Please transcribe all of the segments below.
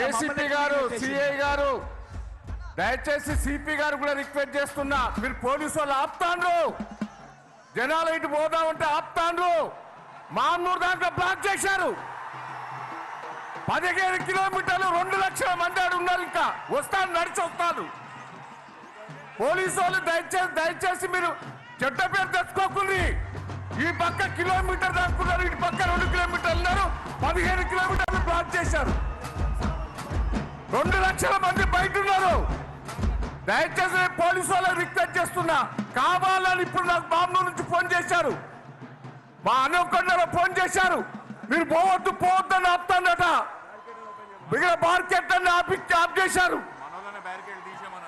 ACP గారు, CI గారు, దయచేసి సిపి గారు కూడా రిక్వెస్ట్ చేస్తున్నా, మీరు పోలీసు వాళ్ళు ఆపుతాండ్రు, జనాలు ఇటు పోదామంటే ఆపుతాండ్రు. మామూలు దాంట్లో బ్లాక్ చేశారు. 15 కిలోమీటర్లు 2 లక్షల మంది ఆడు ఉన్నారు. ఇంకా వస్తాను, నడిచి వస్తాను. పోలీసు వాళ్ళు దయచేసి మీరు చెడ్డ పేరు తెచ్చుకోకుంది. ఈ పక్క కిలోమీటర్ దాక్కున్నారు, ఇటు పక్క 2 కిలోమీటర్లు ఉన్నారు. 15 కిలోమీటర్లు బ్లాక్ చేశారు. 2 లక్షల మంది బయట ఉన్నారు. దయచేసి పోలీసు వాళ్ళకి రిక్వెస్ట్ చేస్తున్నా, కావాలని ఇప్పుడు నాకు బాంబు నుంచి ఫోన్ చేశారు, మా అనుకొండలో ఫోన్ చేశారు, మీరు పోవద్దు అని ఆపుతానట. మిగిలిన మార్కెట్ అన్ని ఆఫ్ చేశారు.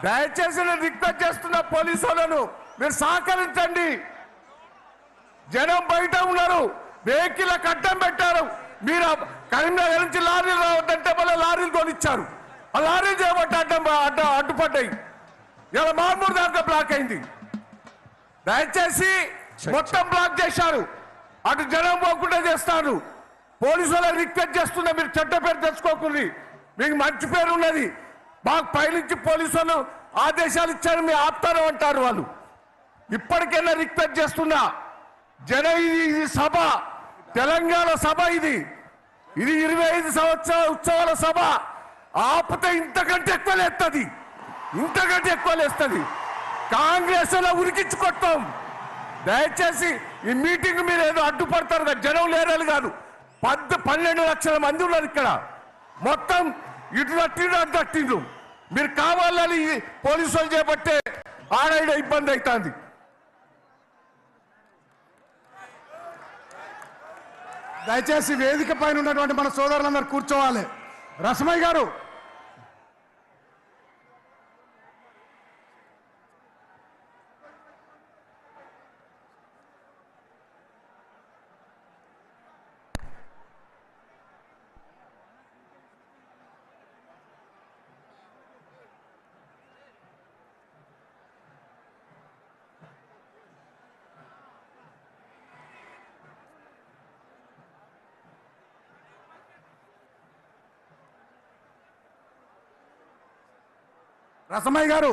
దయచేసి నేను రిక్వెస్ట్ చేస్తున్నా పోలీసు వాళ్ళను, మీరు సహకరించండి. జనం బయట ఉన్నారు, వెహికల్ అడ్డం పెట్టారు. మీరు కరీంనగర్ నుంచి లారీలు రావద్దంటే మళ్ళీ లారీలు కొనిచ్చారు. ఆ లారీలు చేయబట్టి అడ్డుపడ్డాయి. ఇలా మామూలు దాకా బ్లాక్ అయింది. దయచేసి మొత్తం బ్లాక్ చేశారు. అటు జనం పోకుండా చేస్తారు. పోలీసు వాళ్ళకి రిక్వెస్ట్ చేస్తున్నా, మీరు చెడ్డ పేరు తెచ్చుకోకుండా, మీకు మంచి పేరు ఉన్నది. మాకు పైనుంచి పోలీసు వాళ్ళు ఆదేశాలు ఇచ్చారు, మీరు ఆపుతారు అంటారు వాళ్ళు. ఇప్పటికైనా రిక్వెస్ట్ చేస్తున్నా, ఇది సభ, తెలంగాణ సభ, ఇది 25 సంవత్సరాల ఉత్సవాల సభ. ఆపితే ఇంతకంటే ఎక్కువ లేస్తుంది. కాంగ్రెస్ లో ఉరికించుకొస్తాం. దయచేసి ఈ మీటింగ్ మీరు ఏదో అడ్డుపడతారు కదా, జనం లేరని కాదు. 12 లక్షల మంది ఉన్నారు ఇక్కడ. మొత్తం ఇటు తట్టిండ్రు. మీరు కావాలని పోలీసు వాళ్ళు చేపట్టే ఆడ ఇబ్బంది అవుతుంది. దయచేసి వేదిక పైన ఉన్నటువంటి మన సోదరులందరూ కూర్చోవాలి. రసమయ్య గారు, రసమయ్య గారు